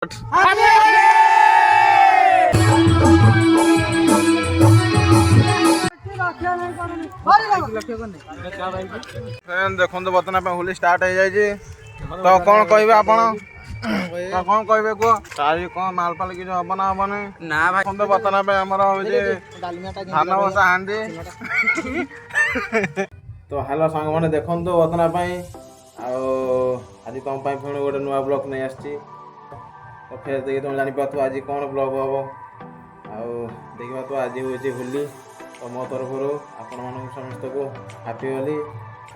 देखो बर्तन होली स्टार्ट हो जाए तो कौन कहे आप कौन कहे कह तारी कौन मालपाल किसी हम ना हम ना भाई बर्तन धान बसा हाँ तो हेलो सांग मैंने देखो बर्तन आज तुम पुणी गोटे नुआ ब्लॉग नहीं आसी तो फेर देखिए तुम जापर आज कौन ब्लॉग हम देखा तो आज हूँ होली तो मो तरफ आपण मान समस्त को हैप्पी होली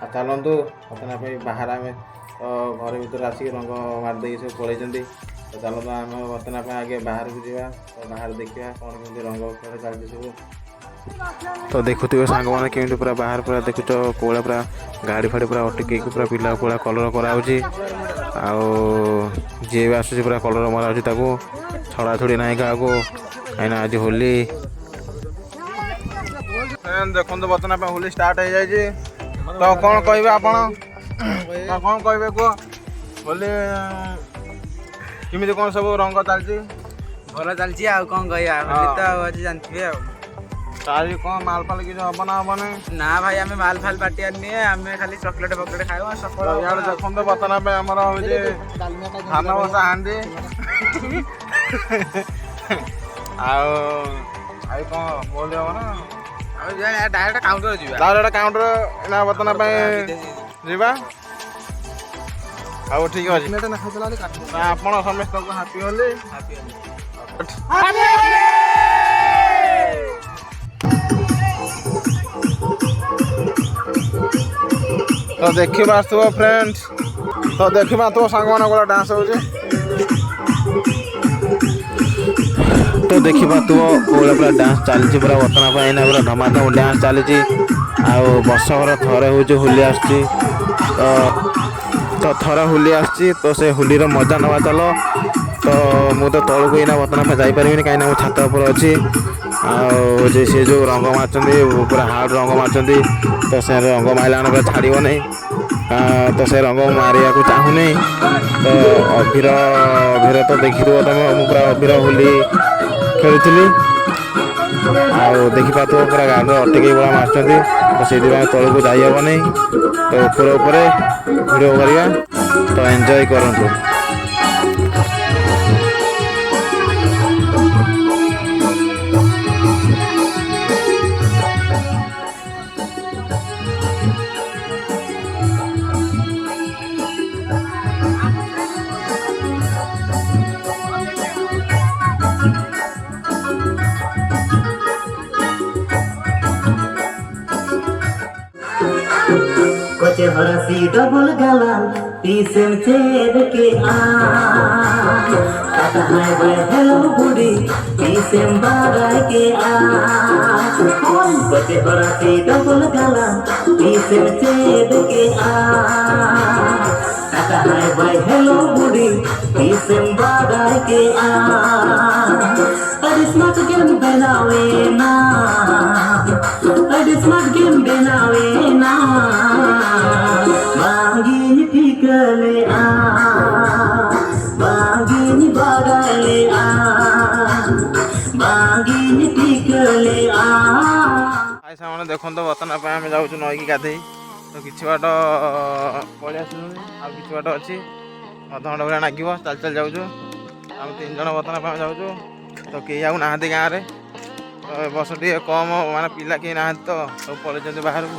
आ चलतु बर्तन बाहर आम तो घर भर आसिक रंग मारदे सब पलि तो चलते आम बर्तन आगे बाहर को जावा तो बाहर देखा कौन कमी रंग खेल चलती सब तो देखुए सांग मैंने केमी पूरा बाहर पूरा देखुच कौड़ा पूरा गाड़ी फाड़ी पूरा अटक पूरा पिला कौड़ा कलर कराऊँगी जी भी आसूँ पूरा कलर मरा छड़ा छुड़ी ना क्या कहीं आज होली देखो बर्तन होली स्टार्ट हो जाए तो कौन कहे आप कौन कहे कह होली किमी कौन सब रंग चलती भल चलती कौन कह जानते तारी कौन मालपाल किसी हम ना हम ना भाई आम माल फाल पार्टी आनी आम खाली चॉकलेट फकलेट खाऊ यार देखो बर्तन आमर धान बसा हाँ आई कौन बोल हम ना डायरेक्ट काउंटर डायरेक्ट काउंटर ना बर्तन जावा हाँ ठीक अच्छे आप समस्त को हैप्पी होली तो देखा फ्रेंड्स तो देखा तो सांग मान को डांस हो तो देखा तो कौन पूरा डांस चली पूरा बर्तन पूरा धमाधम डांस चली वर्षकर थरे हूँ होली आसती तो थरे होली आसती तो से होली मजा नवा चल तो मुझे तौक ही बर्तन जापरि कहीं मो छात उपर अच्छी सी जो रंग मार्च पूरा हार्ड रंग मार्च तो से रंग मारिला पूरा छाड़ नहीं तो से रंग मारिया को चाहूनी तो अभीर अभीर तो देखी तुम पूरा अभीर होली खेलुली देखिपा तो पूरा गाँव अटक बड़ा मार्च तो से तौक जाइब नहीं तो ऊपर भिडियो करवा तो एंजॉय करूँ कोचे हरसी डबल गला पीसेम चेर के आता हाय बाय हेलो बुडी पीसेम बागाय के कोचे हरसी डबल गला पीसेम चेर के आता हाय बाय हेलो बुडी पीसेम बागाय के अरे स्मार्ट गेम बनावे ना अरे स्मार्ट गेम बनावे ना मांगिनी टिकले मांगिनी बागाले मांगिनी टिकले भाई सामने देखो तो बर्तन आम जाऊँ नई की गाधे तो किसी बाट पलि आस कि बाट अच्छी अध घंटा भाई लगे चल चल जाऊँ आम 3 जन बर्तन जाऊँ तो कई आउ ना गाँव में तो बस टे कम माने पिला कहीं ना तो सब पलि बाहर को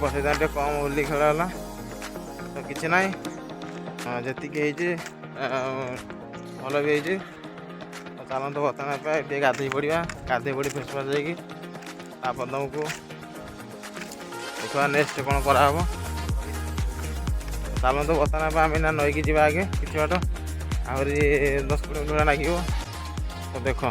बस टे कम होली खेल है तो किसी ना जी भल भी होती तो चलते बर्तन टे गाधे पड़ा गाधे पड़ी फेस वाश जाकि तुमको देखा नेक्स्ट कौन कराब चलते बर्तन आम ना नईकी जी आगे किसी बाट आहरी 10-20 मिनट लगे तो देख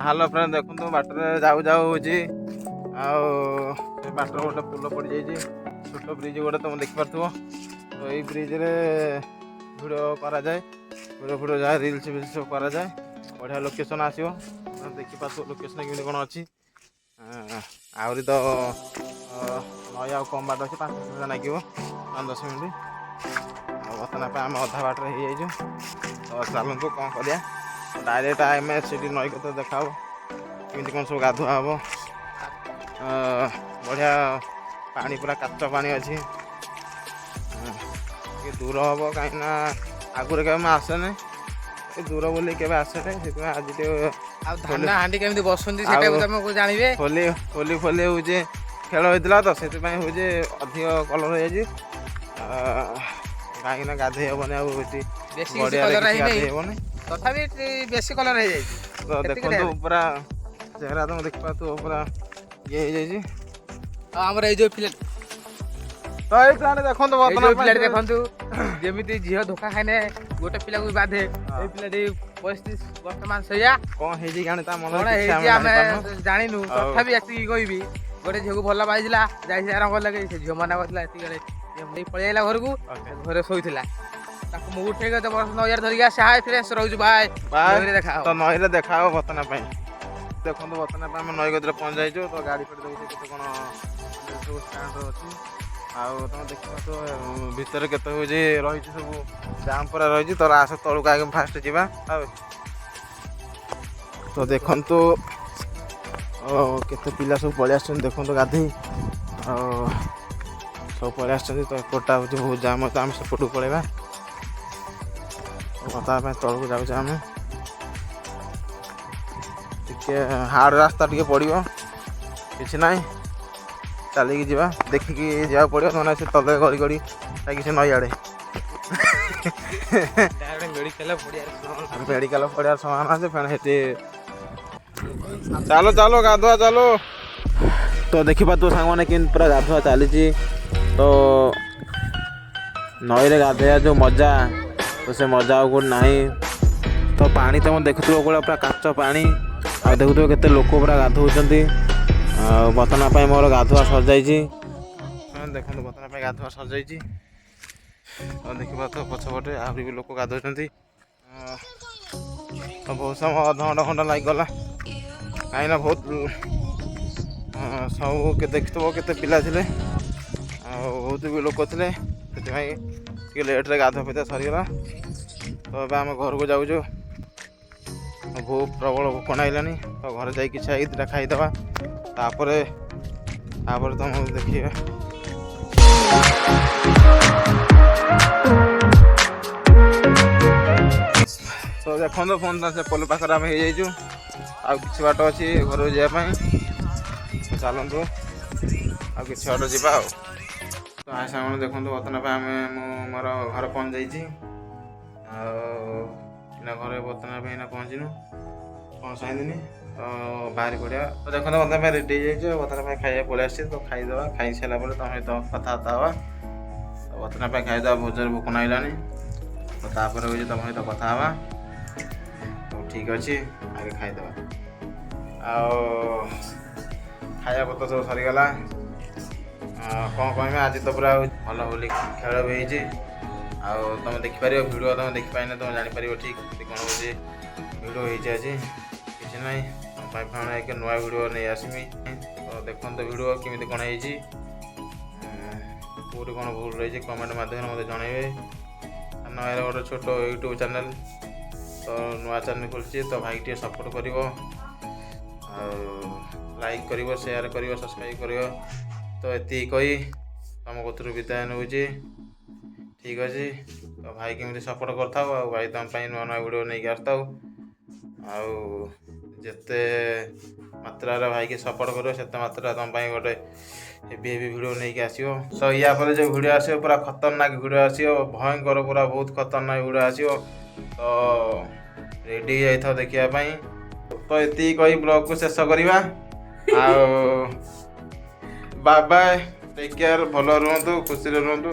हेलो फ्रेंड देखो बाटर जाऊ जाऊ हो बाटर गोटे पुल पड़ जाइए छोट ब्रिज गोटे तुम देखिपो तो ये ब्रिज भिडियो कराए भिडियो जाए रिल्स विल्स सब कराए बढ़िया लोकेशन आसो देखिपो लोकेशन केमी कौन अच्छी ଆହୁରି ତ ନଈ ଆଉ କମ୍ ବାଟ ଅଛି, 5 ମିନିଟ୍ ଲାଗିବ, 5-10 ମିନିଟ୍। ଆଉ ବର୍ତ୍ତମାନ ପାଇଁ ଆମେ ଅଧା ବାଟରେ ହେଇଯାଇଛୁ। ତ ଚାଲନ୍ତୁ କ'ଣ କରିବା, ଡାଇରେକ୍ଟ ଆମେ ସେଠି ନଈ କତିରେ ଦେଖା ହେବ କେମିତି କ'ଣ ସବୁ ଗାଧୁଆ ହେବ। ବଢ଼ିଆ ପାଣି, ପୁରା କାଚ ପାଣି ଅଛି। ଟିକେ ଦୂର ହେବ କାହିଁକିନା ଆଗରୁ କେବେ ମୁଁ ଆସେନି, ଏ ଦୂର ବୋଲି କେବେ ଆସେନି, ସେଥିପାଇଁ ଆଜି ଟିକେ ଆଉ ଧାନ ହାଣ୍ଡି କେମିତି ବସନ୍ତି ସେଟା ବି ତମକୁ ଜାଣିବେ। ହୋଲି ହେଉଛି ଖେଳ ହେଇଥିଲା ତ, ସେଥିପାଇଁ ହେଉଛି ଅଧିକ କଲର୍ ହେଇଯାଇଛି। କାହିଁକିନା ଗାଧେଇ ହେବନି ଆଉ ଏଠି ବେଶୀ ଗଡ଼ିଆରେ କଲର କିଛି ହେଇନାହିଁ, ଗାଧେଇ ହେବନି। ତଥାପି ବେଶୀ କଲର ହେଇଯାଇଛି। ତ ଦେଖନ୍ତୁ ପୁରା ଚେହେରା ତମେ ଦେଖିପାରୁଥିବ ପୁରା ଇଏ ହେଇଯାଇଛି। ଆଉ ଆମର ଏଇ ଯୋଉ ପିଲା, ତ ଏଇ ପ୍ଲାଣ୍ଟ ଦେଖନ୍ତୁ ଏଇ ଯୋଉ ପିଲାଟି ବର୍ତ୍ତମାନ ଦେଖନ୍ତୁ, ଯେମିତି ଝିଅ ଧୋକା ଖାଇନେ ଗୋଟେ ପିଲାକୁ ବାଧେ, ଏଇ ପିଲାଟି ପରିସ୍ଥିତି ବର୍ତ୍ତମାନ ସେଇଆ। କ'ଣ ହେଇଛି ଜାଣି ତା ମନରେ କଣ କିଛି ହେଇଛି ଆମେ ଜାଣିପାରୁନୁ। ଜାଣିନୁ, ଆଉ ତଥାପି ଏତିକି କହିବି, ଗୋଟେ ଝିଅକୁ ଭଲ ପାଇଥିଲା, ଯାଇଥିଲା ଆରମ୍ଭ ଲାଗି, ସେ ଝିଅ ମନା କରିଥିଲା, ଏତିକି ବେଳେ ପଳେଇ ଆଇଲା ଘରକୁ, ଘରେ ଶୋଇଥିଲା। ତାକୁ ମୁଁ ଉଠେଇକି ନଈଆରେ ଧରିକି ଆସି ହାଇ ଫ୍ରେଶ ରହୁଛୁ ଭାଇ, ନଈରେ ଦେଖା ତ ନଈରେ ଦେଖା ହେବ ବର୍ତ୍ତମାନ ପାଇଁ। ଦେଖନ୍ତୁ ବର୍ତ୍ତମାନ ପାଇଁ ଆମେ ନଈ କତିରେ ପହଞ୍ଚି ଯାଇଛୁ। ତ ଗାଡ଼ି ଫାଡ଼ି ଦେଖୁଛୁ କେତେ କ'ଣ ସବୁ ଷ୍ଟାଣ୍ଡ ଅଛି। ଆଉ ତମେ ଦେଖିପାରୁଥିବ ଭିତରେ କେତେ ହେଉଛି ରହିଛି, ସବୁ ଜାମ୍ ପୁରା ରହିଛି। ତ ଆସ ତଳକୁ ଆଗେ ଫାଷ୍ଟ ଯିବା। ଆଉ ତ ଦେଖନ୍ତୁ କେତେ ପିଲା ସବୁ ପଳେଇ ଆସିଛନ୍ତି, ଦେଖନ୍ତୁ ଗାଧେଇ। ଆଉ ସବୁ ପଳେଇ ଆସିଛନ୍ତି। ତ ଏପଟଟା ହେଉଛି ବହୁତ ଜାମ୍, ତ ଆମେ ସେପଟକୁ ପଳେଇବା। ତା ପାଇଁ ତଳକୁ ଯାଉଛେ ଆମେ। ଟିକେ ହାର୍ଡ଼ ରାସ୍ତା ଟିକେ ପଡ଼ିବ, କିଛି ନାହିଁ, ଚାଲିକି ଯିବା, ଦେଖିକି ଯିବାକୁ ପଡ଼ିବ, ନହେଲେ ସେ ତଳେ ଗଡ଼ି ଗଡ଼ି ଯାଇକି ସେ ନଈ ଆଡ଼େ ମେଡ଼ିକାଲ ପଡ଼ିଆର ସମାନ ଅଛି। ଫେଣି ସେଠି ଚାଲ ଗାଧୁଆ ଚାଲ। ତ ଦେଖିପାରୁଥିବ ସାଙ୍ଗମାନେ କେମିତି ପୁରା ଗାଧୁଆ ଚାଲିଛି। ତ ନଈରେ ଗାଧୋଇବା ଯେଉଁ ମଜା, ତ ସେ ମଜା ଆଉ କେଉଁଠି ନାହିଁ। ତ ପାଣି ତମେ ଦେଖୁଥିବ କୋଉଭଳିଆ ପୁରା କାଚ ପାଣି, ଆଉ ଦେଖୁଥିବ କେତେ ଲୋକ ପୁରା ଗାଧୋଉଛନ୍ତି। ଆଉ ବର୍ତ୍ତମାନ ପାଇଁ ମୋର ଗାଧୁଆ ସରିଯାଇଛି। ଦେଖନ୍ତୁ ବର୍ତ୍ତମାନ ପାଇଁ ଗାଧୁଆ ସରିଯାଇଛି। ଆଉ ଦେଖିପାରୁଥିବ ପଛପଟେ ଆହୁରି ବି ଲୋକ ଗାଧୋଉଛନ୍ତି। ତ ବହୁତ ସମୟ, ଅଧଘଣ୍ଟା ଖଣ୍ଡେ ଲାଗିଗଲା, କାହିଁକିନା ବହୁତ ସବୁ ଦେଖିଥିବ କେତେ ପିଲା ଥିଲେ, ଆଉ ବହୁତ ବି ଲୋକ ଥିଲେ, ସେଥିପାଇଁ ଟିକେ ଲେଟ୍ରେ ଗାଧୁଆ ପାଧୁଆ ସରିଗଲା। ତ ଏବେ ଆମେ ଘରକୁ ଯାଉଛୁ। ପ୍ରବଳ ଭୋକ ଲାଗିଲାଣି। ତ ଘରେ ଯାଇକି କିଛି ଦୁଇଟା ଖାଇଦେବା, ତାପରେ ତମକୁ ଦେଖିବା। ତ ଦେଖନ୍ତୁ ଫୋନ୍ ସେ ପୋଲ ପାଖରେ ଆମେ ହେଇଯାଇଛୁ। ଆଉ କିଛି ବାଟ ଅଛି ଘରକୁ ଯିବା ପାଇଁ। ଚାଲନ୍ତୁ ଆଉ କିଛି ବାଟ ଯିବା। ଆଉ ତ ସାଙ୍ଗମାନେ ଦେଖନ୍ତୁ ବର୍ତ୍ତମାନ ପାଇଁ ମୁଁ ମୋର ଘରେ ପହଞ୍ଚି ଯାଇଛି। ଆଉ ଏଇନା ଘରେ ବର୍ତ୍ତମାନ ପାଇଁ ପହଞ୍ଚିନୁ, ପହଞ୍ଚାଇଦିନି। ତ ବାହାରି ପଡ଼ିବା। ତ ଦେଖନ୍ତୁ ବର୍ତ୍ତମାନ ପାଇଁ ରେଡ଼ି ହେଇଯାଇଛି। ବର୍ତ୍ତମାନ ପାଇଁ ଖାଇବା ପଳେଇ ଆସିଛି। ତ ଖାଇଦେବା, ଖାଇସାରିଲା ପରେ ତମ ସହିତ କଥାବାର୍ତ୍ତା ହେବା। ତ ବର୍ତ୍ତମାନ ପାଇଁ ଖାଇଦେବା, ବହୁତ ଜୋରରେ ଭୋକ ଲାଗିଲାଣି। ତ ତାପରେ ହେଉଛି ତମ ସହିତ କଥା ହେବା। ତ ଠିକ୍ ଅଛି, ଆଗେ ଖାଇଦେବା। ଆଉ ଖାଇବା ପତ୍ର ସବୁ ସରିଗଲା। କ'ଣ କହିବି, ଆଜି ତ ପୁରା ଭଲ ହୋଲି ଖେଳ ବି ହେଇଛି। ଆଉ ତୁମେ ଦେଖିପାରିବ ଭିଡ଼ିଓ, ତୁମେ ଦେଖିପାରିଲେ ତୁମେ ଜାଣିପାରିବ ଠିକ୍ କେମିତି କ'ଣ ହେଉଛି ଭିଡ଼ିଓ ହେଇଛି ଆଜି। କିଛି ନାହିଁ, ତୁମ ପାଇଁ ଫାଣି ଏକ ନୂଆ ଭିଡ଼ିଓ ନେଇ ଆସିବି। ତ ଦେଖନ୍ତୁ ଭିଡ଼ିଓ କେମିତି କ'ଣ ହେଇଛି, କେଉଁଠି କ'ଣ ଭୁଲ ରହିଛି କମେଣ୍ଟ ମାଧ୍ୟମରେ ମୋତେ ଜଣାଇବେ। ନୂଆରେ ଗୋଟେ ଛୋଟ ୟୁଟ୍ୟୁବ୍ ଚ୍ୟାନେଲ୍, ତ ନୂଆ ଚ୍ୟାନେଲ୍ ଖୋଲିଛି, ତ ଭାଇ ଟିକେ ସପୋର୍ଟ କରିବ, ଆଉ ଲାଇକ୍ କରିବ, ସେୟାର କରିବ, ସବସ୍କ୍ରାଇବ୍ କରିବ। ତ ଏତିକି କହି ତମ କତିରୁ ବିଦାୟ ନେଉଛି। ଠିକ୍ ଅଛି, ତ ଭାଇ କେମିତି ସପୋର୍ଟ କରିଥାଉ, ଆଉ ଭାଇ ତମ ପାଇଁ ନୂଆ ନୂଆ ଭିଡ଼ିଓ ନେଇକି ଆସିଥାଉ। ଆଉ ଯେତେ ମାତ୍ରାରେ ଭାଇକି ସପୋର୍ଟ କରିବ, ସେତେ ମାତ୍ରାରେ ତମ ପାଇଁ ଗୋଟେ ହେଭି ଭିଡ଼ିଓ ନେଇକି ଆସିବ। ତ ୟା ପରେ ଯେଉଁ ଭିଡ଼ିଓ ଆସିବ ପୁରା ଖତରନାକ ଭିଡ଼ିଓ ଆସିବ, ଭୟଙ୍କର, ପୁରା ବହୁତ ଖତରନାକ ଭିଡ଼ିଓ ଆସିବ। ତ ରେଡ଼ି ହେଇଯାଇଥାଉ ଦେଖିବା ପାଇଁ। ତ ଏତିକି କହି ବ୍ଲଗ୍କୁ ଶେଷ କରିବା। ଆଉ ବାଏ ବାଏ, ଟେକ୍ କେୟାର, ଭଲ ରୁହନ୍ତୁ, ଖୁସିରେ ରୁହନ୍ତୁ।